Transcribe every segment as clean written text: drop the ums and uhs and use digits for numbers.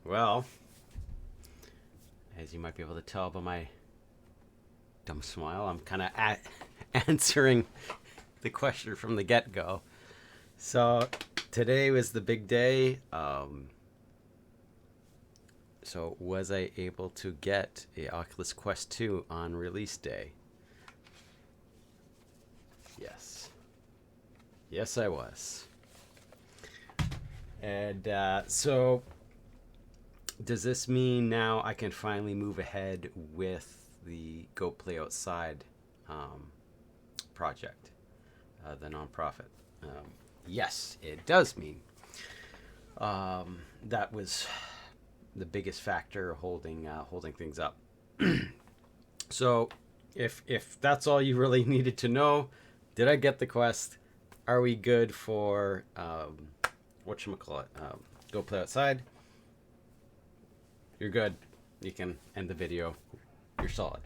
Well, as you might be able to tell by my dumb smile, I'm kind of answering the question from the get go. So, today was the big day. So, was I able to get a Oculus Quest 2 on release day? Yes. Yes, I was. And so, does this mean now I can finally move ahead with the Go Play Outside um, project, the nonprofit? Yes, it does mean. That was the biggest factor holding things up. So, if that's all you really needed to know, did I get the quest? Are we good for whatchamacallit? Go Play Outside? You're good. You can end the video. You're solid.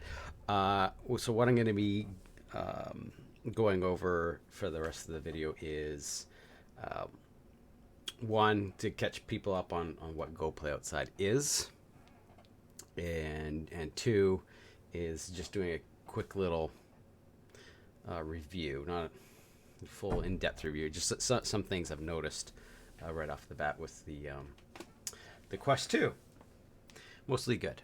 So what I'm going to be going over for the rest of the video is one, to catch people up on what Go Play Outside is, and two is just doing a quick little review, not a full in-depth review, just some things I've noticed right off the bat with the Quest 2. Mostly good.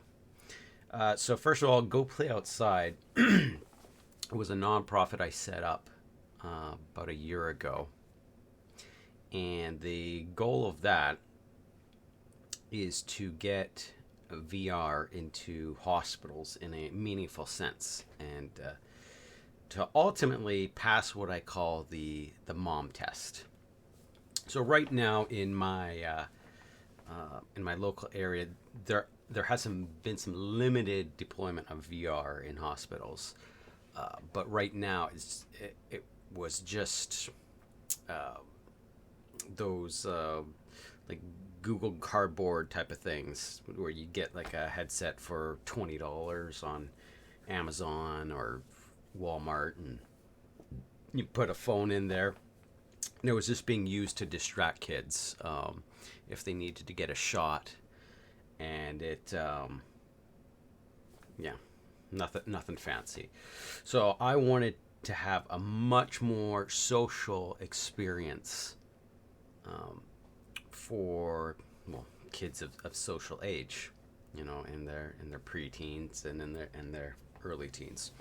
So first of all, Go Play Outside was a nonprofit I set up about a year ago. And the goal of that is to get VR into hospitals in a meaningful sense, and to ultimately pass what I call the mom test. So right now in my local area, there has been some limited deployment of VR in hospitals, but right now it was just those like Google Cardboard type of things, where you get like a headset for $20 on Amazon or Walmart, and you put a phone in there. And it was just being used to distract kids if they needed to get a shot. And it, yeah, nothing fancy. So I wanted to have a much more social experience for kids of social age, in their preteens and in their early teens.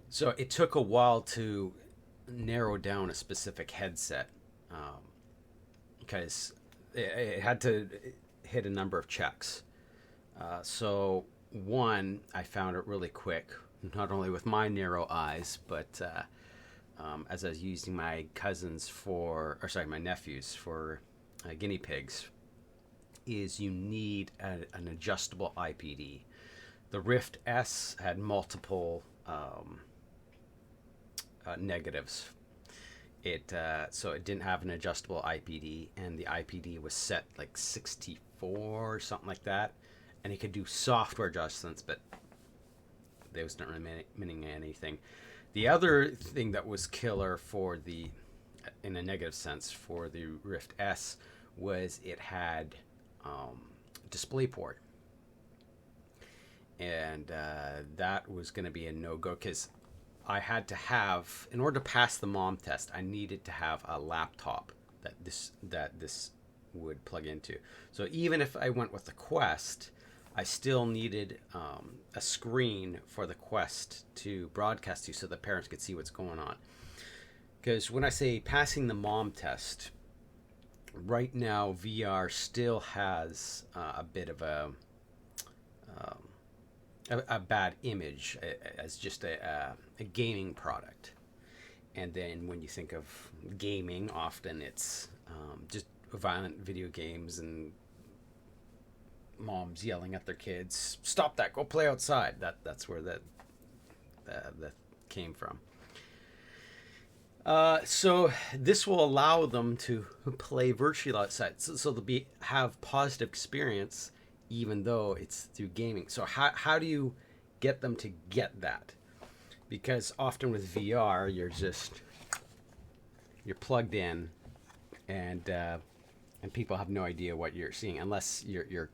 So it took a while to narrow down a specific headset, because it had to hit a number of checks. So one, I found it really quick, not only with my narrow eyes, but as I was using my my nephews for guinea pigs, is you need an adjustable IPD. The Rift S had multiple negatives. So it didn't have an adjustable IPD, and the IPD was set like 64 or something like that, and it could do software adjustments, but they was not really meaning anything. The other thing that was killer in a negative sense, for the Rift S was it had DisplayPort, and that was going to be a no-go, because I had to have, in order to pass the mom test, I needed to have a laptop that this would plug into. So even if I went with the Quest, I still needed a screen for the Quest to broadcast to, so the parents could see what's going on. Because when I say passing the mom test, right now VR still has a bit of a bad image as just a gaming product. And then when you think of gaming, often it's just violent video games and moms yelling at their kids, "Stop that! Go play outside!" That's where that came from. So this will allow them to play virtually outside, so they'll have positive experience, even though it's through gaming. So how do you get them to get that? Because often with VR, you're plugged in, and and people have no idea what you're seeing unless you're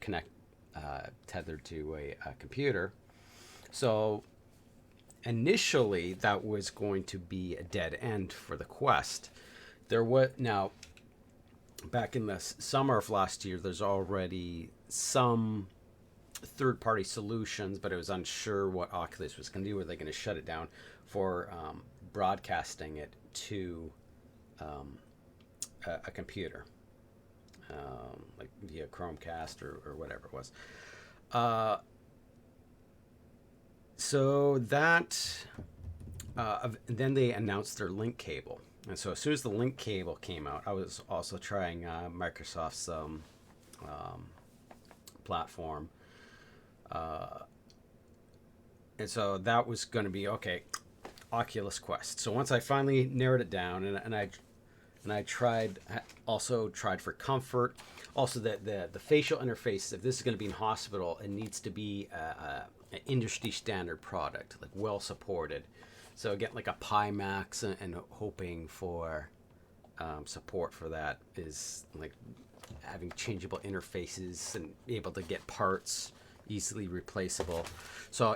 tethered to a computer. So initially, that was going to be a dead end for the Quest. There was now back in the summer of last year. There's already some third-party solutions, but it was unsure what Oculus was going to do. Were they going to shut it down for broadcasting it to a computer, like via Chromecast or whatever it was? So that then they announced their link cable, and so as soon as the link cable came out, I was also trying Microsoft's platform. And so that was going to be okay, Oculus Quest. So once I finally narrowed it down, and I tried for comfort, also the facial interface. If this is going to be in hospital, it needs to be an industry standard product, like well supported. So again, like a Pimax, and hoping for support for that is like having changeable interfaces and able to get parts easily replaceable. So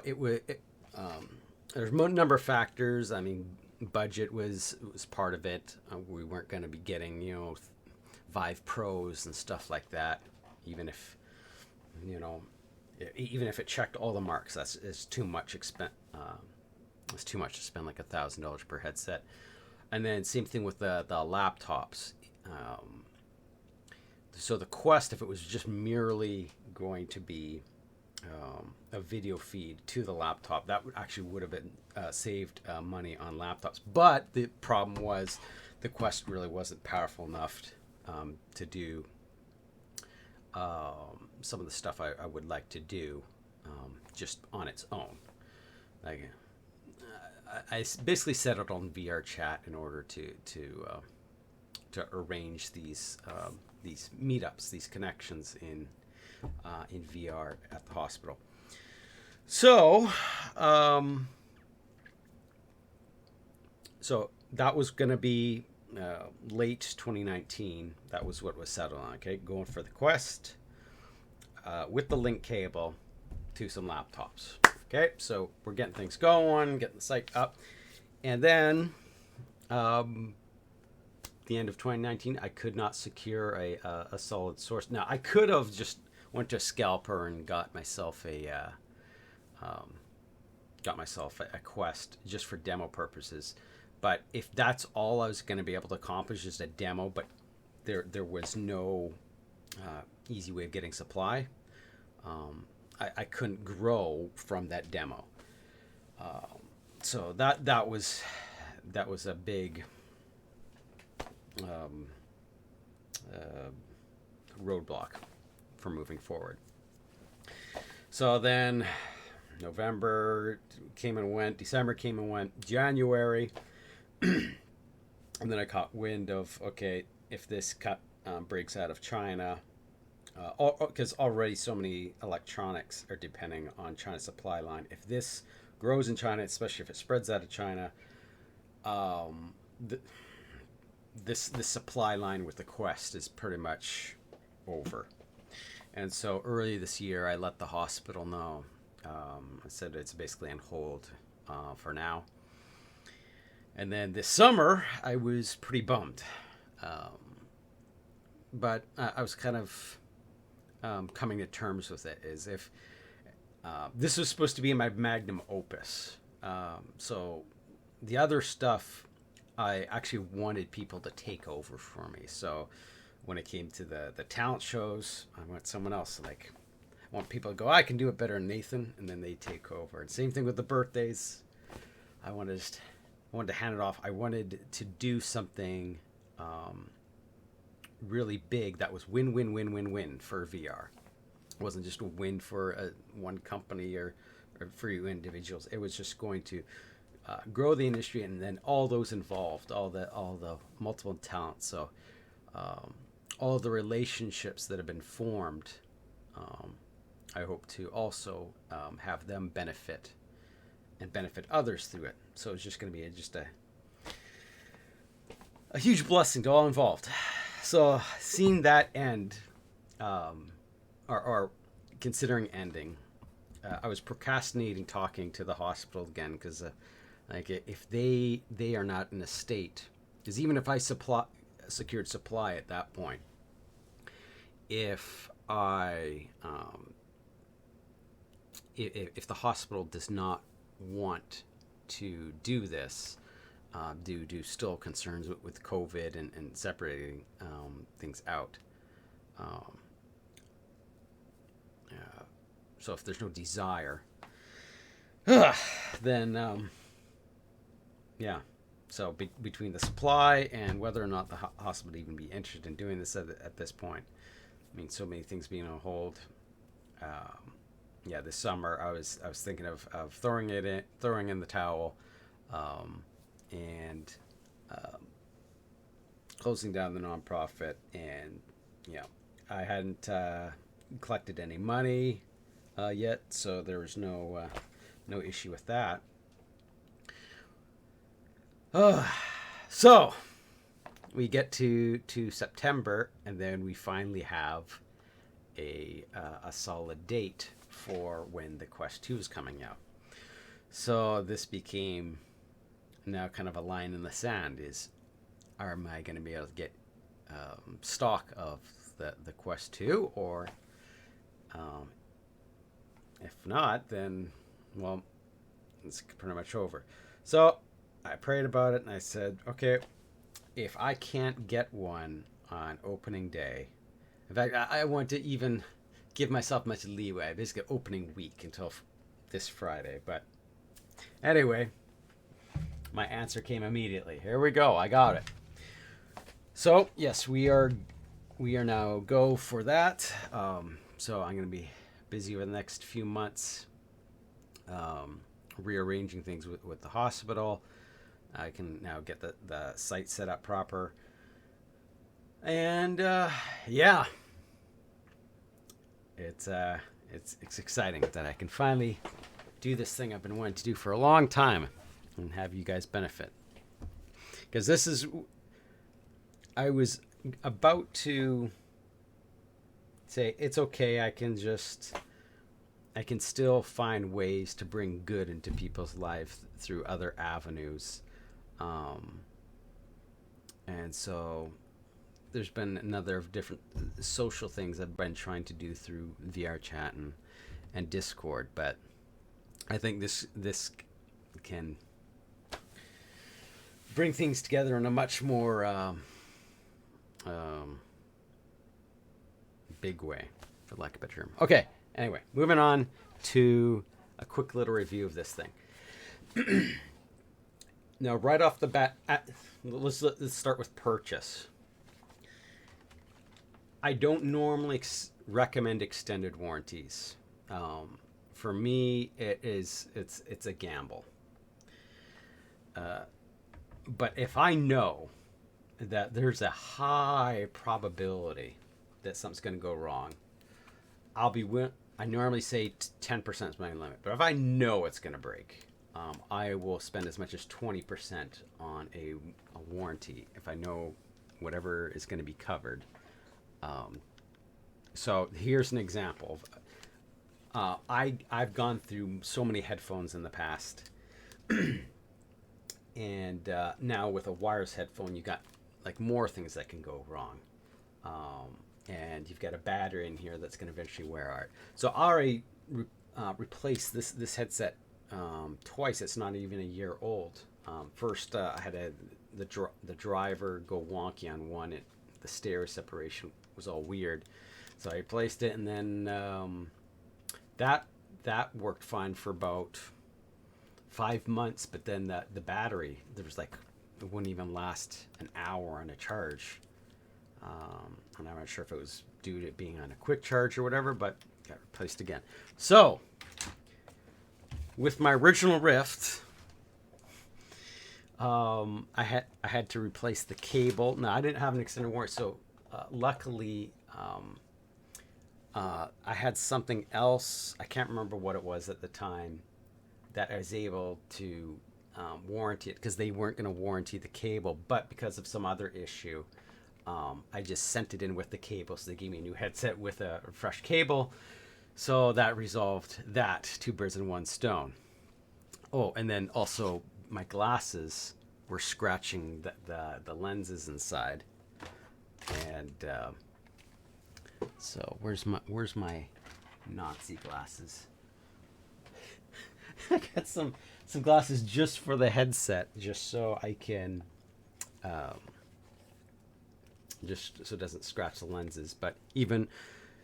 there's a number of factors. I mean, budget was part of it. We weren't going to be getting Vive Pros and stuff like that, even if it checked all the marks. It's too much expense. It's too much to spend like $1,000 per headset. And then same thing with the laptops. So the Quest, if it was just merely going to be a video feed to the laptop, that would have been saved money on laptops. But the problem was the Quest really wasn't powerful enough to do some of the stuff I would like to do just on its own. Like, I basically settled on VR chat in order to arrange these meetups, these connections in VR at the hospital. So that was going to be late 2019. That was what was settled on. Okay, going for the Quest with the link cable to some laptops. Okay, so we're getting things going, getting the site up, and then the end of 2019, I could not secure a solid source. Now, I could have just went to a scalper and got myself a Quest just for demo purposes. But if that's all I was going to be able to accomplish, just a demo, but there was no easy way of getting supply, I couldn't grow from that demo. So that was a big roadblock for moving forward. So then November came and went, December came and went, January, and then I caught wind of, okay, if this breaks out of China, because already so many electronics are depending on China's supply line. If this grows in China, especially if it spreads out of China, this supply line with the Quest is pretty much over. And so early this year, I let the hospital know. I said it's basically on hold for now. And then this summer, I was pretty bummed. But I was kind of coming to terms with it, as if this was supposed to be my magnum opus. So the other stuff, I actually wanted people to take over for me. So when it came to the talent shows, I want someone else. Like, I want people to go, I can do it better than Nathan, and then they take over. And same thing with the birthdays. I wanted to hand it off. I wanted to do something really big that was win for VR. It wasn't just a win for one company or for you individuals. It was just going to grow the industry, and then all those involved, all the multiple talents. So all the relationships that have been formed, I hope to also have them benefit and benefit others through it. So it's just going to be a huge blessing to all involved. So seeing that end, or considering ending, I was procrastinating talking to the hospital again because, like, if they are not in a state, because even if I secured supply at that point, if I if the hospital does not want to do this due to still concerns with COVID and separating things out. So if there's no desire, then yeah. So between the supply and whether or not the hospital would even be interested in doing this at this point, I mean, so many things being on hold. Yeah, this summer I was thinking of throwing in the towel, and closing down the nonprofit, and yeah, I hadn't collected any money yet, so there was no issue with that. So we get to September, and then we finally have a solid date for when the Quest 2 is coming out. So this became now kind of a line in the sand: is, am I going to be able to get stock of the Quest 2, or if not, then, well, it's pretty much over. So I prayed about it, and I said, okay, if I can't get one on opening day, in fact, I want to even give myself much leeway. I basically opening week until this Friday. But anyway, my answer came immediately. Here we go. I got it. So yes, we are now go for that. So I'm going to be busy over the next few months, rearranging things with the hospital. I can now get the site set up proper. And yeah, it's exciting that I can finally do this thing I've been wanting to do for a long time and have you guys benefit. Because I was about to say, it's okay, I can still find ways to bring good into people's lives through other avenues. And so there's been another of different social things I've been trying to do through VR chat and Discord, but I think this can bring things together in a much more big way, for lack of a better term. Okay, anyway, moving on to a quick little review of this thing. Now, right off the bat, let's start with purchase. I don't normally recommend extended warranties. For me, it's a gamble. But if I know that there's a high probability that something's going to go wrong, I normally say 10% is my limit. But if I know it's going to break, I will spend as much as 20% on a warranty if I know whatever is going to be covered. So here's an example. I've gone through so many headphones in the past, and now with a wireless headphone, you got like more things that can go wrong, and you've got a battery in here that's going to eventually wear out. So I already replaced this headset twice. It's not even a year old. First, I had the driver go wonky on one. The stereo separation was all weird, so I replaced it, and then that worked fine for about 5 months. But then the battery, it wouldn't even last an hour on a charge, and I'm not sure if it was due to it being on a quick charge or whatever, but got replaced again. So with my original Rift, I had to replace the cable. Now, I didn't have an extended warranty, so luckily I had something else. I can't remember what it was at the time that I was able to warranty it, because they weren't going to warranty the cable, but because of some other issue, I just sent it in with the cable, so they gave me a new headset with a fresh cable. So that resolved that. Two birds in one stone. Oh, and then also my glasses were scratching the lenses inside. And so where's my Nazi glasses? I got some glasses just for the headset, just so I can just so it doesn't scratch the lenses. But even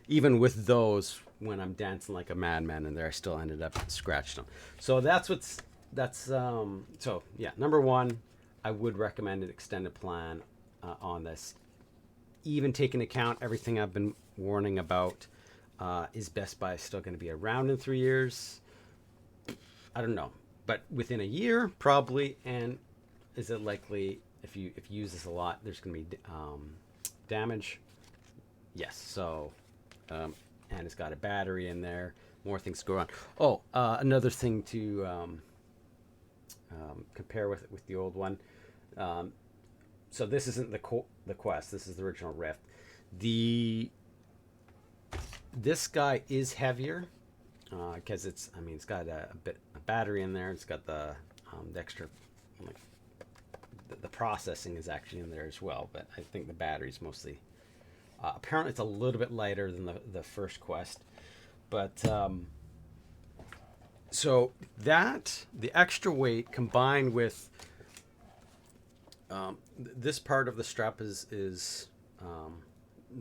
with those, when I'm dancing like a madman in there, I still ended up scratching them. So so yeah, number one, I would recommend an extended plan on this. Even taking account everything I've been warning about, is Best Buy still going to be around in 3 years? I don't know, but within a year, probably. And is it likely, if you use this a lot, there's going to be damage? Yes. So, and it's got a battery in there. More things to go on. Oh, another thing to compare with the old one. So this isn't the Quest. This is the original Rift. This guy is heavier because it's got a battery in there. It's got the extra, like the processing is actually in there as well. But I think the battery's mostly. Apparently, it's a little bit lighter than the first Quest, but so that the extra weight combined with this part of the strap is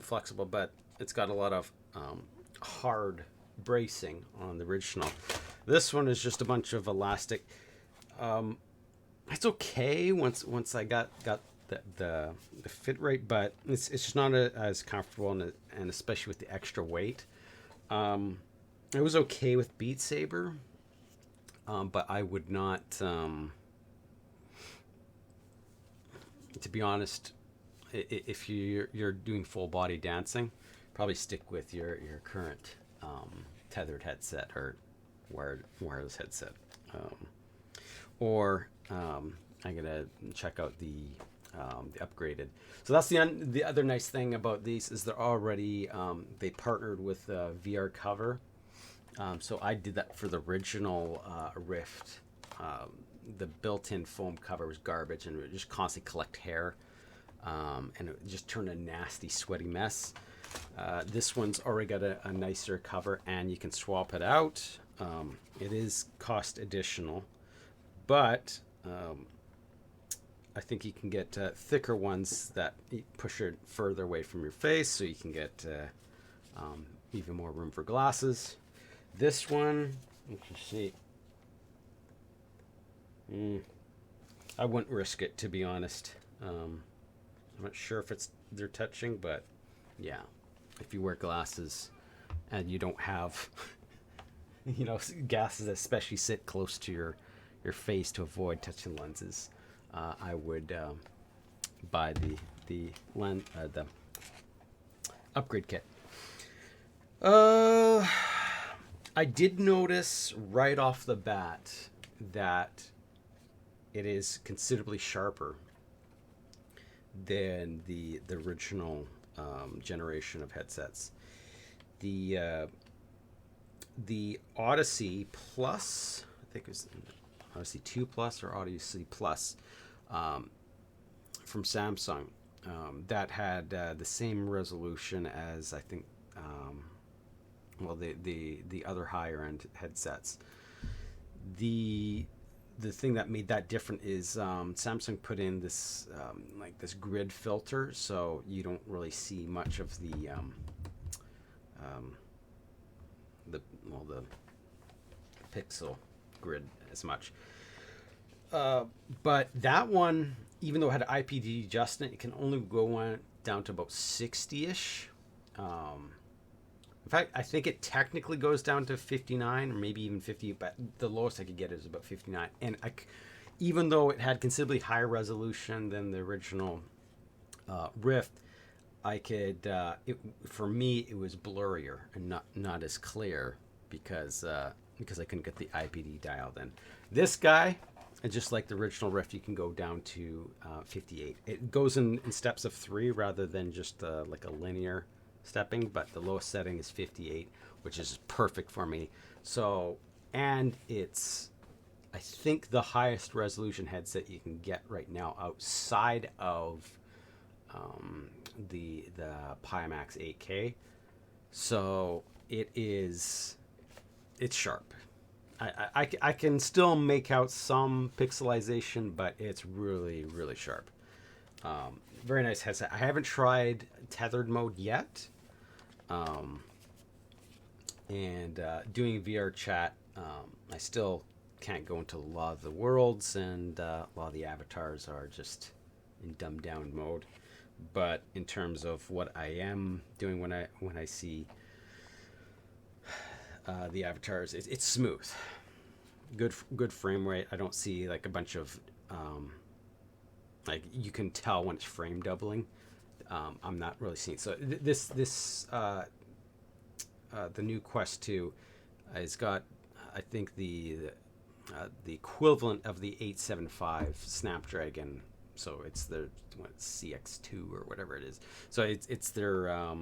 flexible, but it's got a lot of hard bracing on the original. This one is just a bunch of elastic. It's okay once I got the fit right, but it's just not as comfortable, and especially with the extra weight. It was okay with Beat Saber, but I would not. To be honest, if you're doing full body dancing, probably stick with your current tethered headset or wireless headset, or I'm gonna check out the upgraded. So that's the other nice thing about these is they're already they partnered with VR cover. So I did that for the original Rift. The built-in foam cover was garbage, and it would just constantly collect hair, and it just turned a nasty, sweaty mess. This one's already got a nicer cover, and you can swap it out. It is cost additional, but I think you can get thicker ones that push it further away from your face, so you can get even more room for glasses. This one, you can see. I wouldn't risk it, to be honest. I'm not sure if they're touching, but yeah, if you wear glasses and you don't have, glasses that especially sit close to your face to avoid touching lenses, I would buy the upgrade kit. I did notice right off the bat that it is considerably sharper than the original generation of headsets. The Odyssey Plus, I think it was Odyssey 2 Plus or Odyssey Plus, from Samsung, that had the same resolution as I think the other higher end headsets. The thing that made that different is Samsung put in this this grid filter, so you don't really see much of the pixel grid as much. But that one, even though it had an IPD adjustment, it can only go on down to about 60-ish. In fact, I think it technically goes down to 59 or maybe even 50, but the lowest I could get is about 59. And even though it had considerably higher resolution than the original Rift, I could, for me, it was blurrier and not as clear because I couldn't get the IPD dialed in. This guy, and just like the original Rift, you can go down to 58. It goes in steps of 3 rather than just like a linear stepping, but the lowest setting is 58, which is perfect for me. So, and it's, I think, the highest resolution headset you can get right now outside of the Pimax 8K. So it's sharp. I can still make out some pixelization, but it's really, really sharp. Very nice headset. I haven't tried tethered mode yet. And doing VR chat, I still can't go into a lot of the worlds, and a lot of the avatars are just in dumbed down mode. But in terms of what I am doing when I see the avatars, it's smooth, good frame rate. I don't see like a bunch of like, you can tell when it's frame doubling. I'm not really seeing. So the new Quest 2 has got, I think, the equivalent of the 875 Snapdragon. So it's the CX2 or whatever it is. So it's their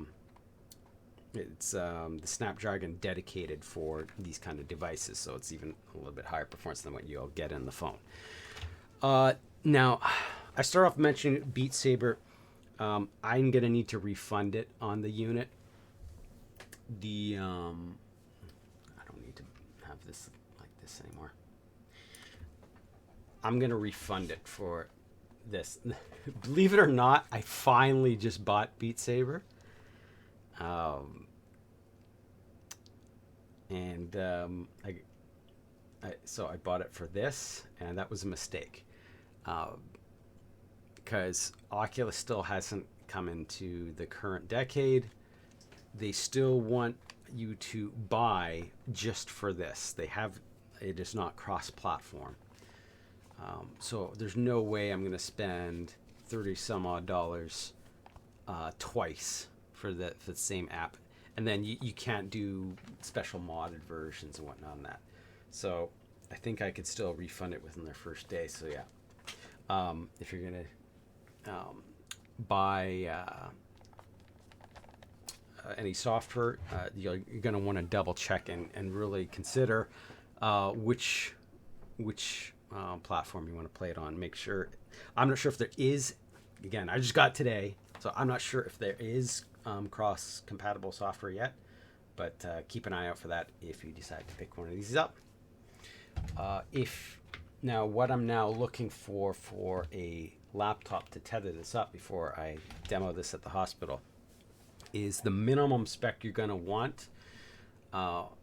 the Snapdragon dedicated for these kind of devices. So it's even a little bit higher performance than what you'll get in the phone. Now, I start off mentioning Beat Saber. I'm gonna need to refund it on the unit. I don't need to have this like this anymore. I'm gonna refund it for this. Believe it or not, I finally just bought Beat Saber. So I bought it for this, and that was a mistake. Because Oculus still hasn't come into the current decade. They still want you to buy just for this. It is not cross-platform. So there's no way I'm going to spend 30 some odd dollars twice for the same app. And then you can't do special modded versions and whatnot on that. So I think I could still refund it within their first day. So yeah, if you're going to buy any software, you're going to want to double check and really consider which platform you want to play it on. Make sure. I'm not sure if there is. Again, I just got today, so I'm not sure if there is cross-compatible software yet. But keep an eye out for that if you decide to pick one of these up. What I'm now looking for a laptop to tether this up before I demo this at the hospital is the minimum spec you're going to want. Well,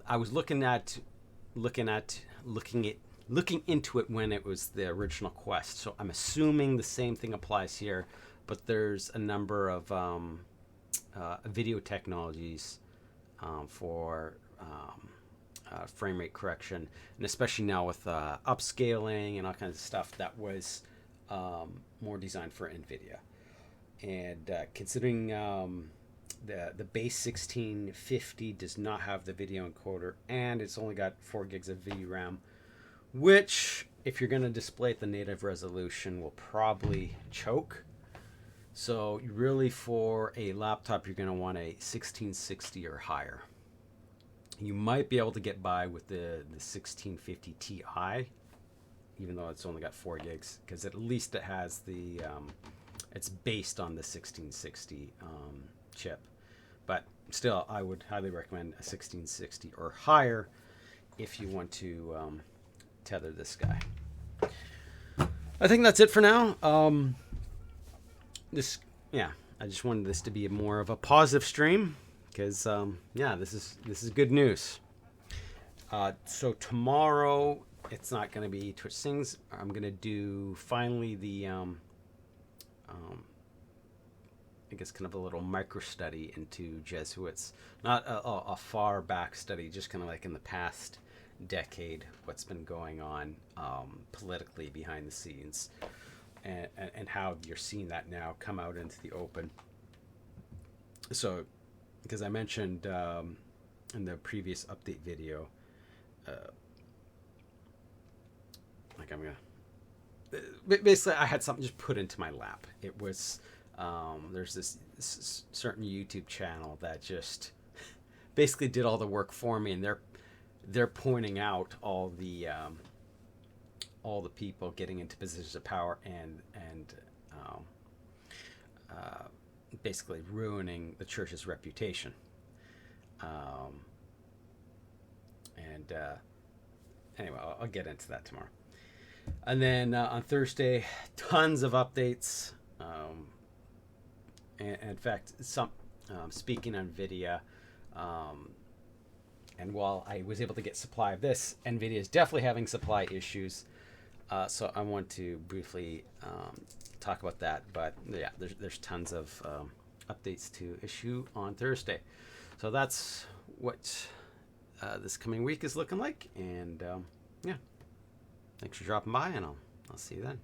I was looking into it when it was the original Quest, so I'm assuming the same thing applies here, but there's a number of video technologies for frame rate correction, and especially now with upscaling and all kinds of stuff that was more designed for NVIDIA. And considering the base 1650 does not have the video encoder, and it's only got 4 gigs of VRAM, which, if you're going to display at the native resolution, will probably choke. So really, for a laptop, you're going to want a 1660 or higher. You might be able to get by with the 1650 Ti, even though it's only got 4 gigs, because at least it has the it's based on the 1660 chip. But still, I would highly recommend a 1660 or higher if you want to tether this guy. I think that's it for now. I just wanted this to be more of a positive stream, because this is good news. So tomorrow, it's not going to be Twitch Sings. I'm going to do finally the I guess kind of a little micro study into Jesuits. Not a far back study, just kind of like in the past decade, what's been going on politically behind the scenes, and how you're seeing that now come out into the open. So, because I mentioned in the previous update video, like I'm gonna. Basically, I had something just put into my lap. It was there's this certain YouTube channel that just basically did all the work for me, and they're pointing out all the people getting into positions of power and um, basically ruining the church's reputation. Um, and Anyway, I'll get into that tomorrow. And then on Thursday, tons of updates. And in fact, some speaking on NVIDIA, and while I was able to get supply of this, NVIDIA is definitely having supply issues. So I want to briefly talk about that. But yeah, there's tons of updates to issue on Thursday. So that's what this coming week is looking like. And yeah, thanks for dropping by, and I'll see you then.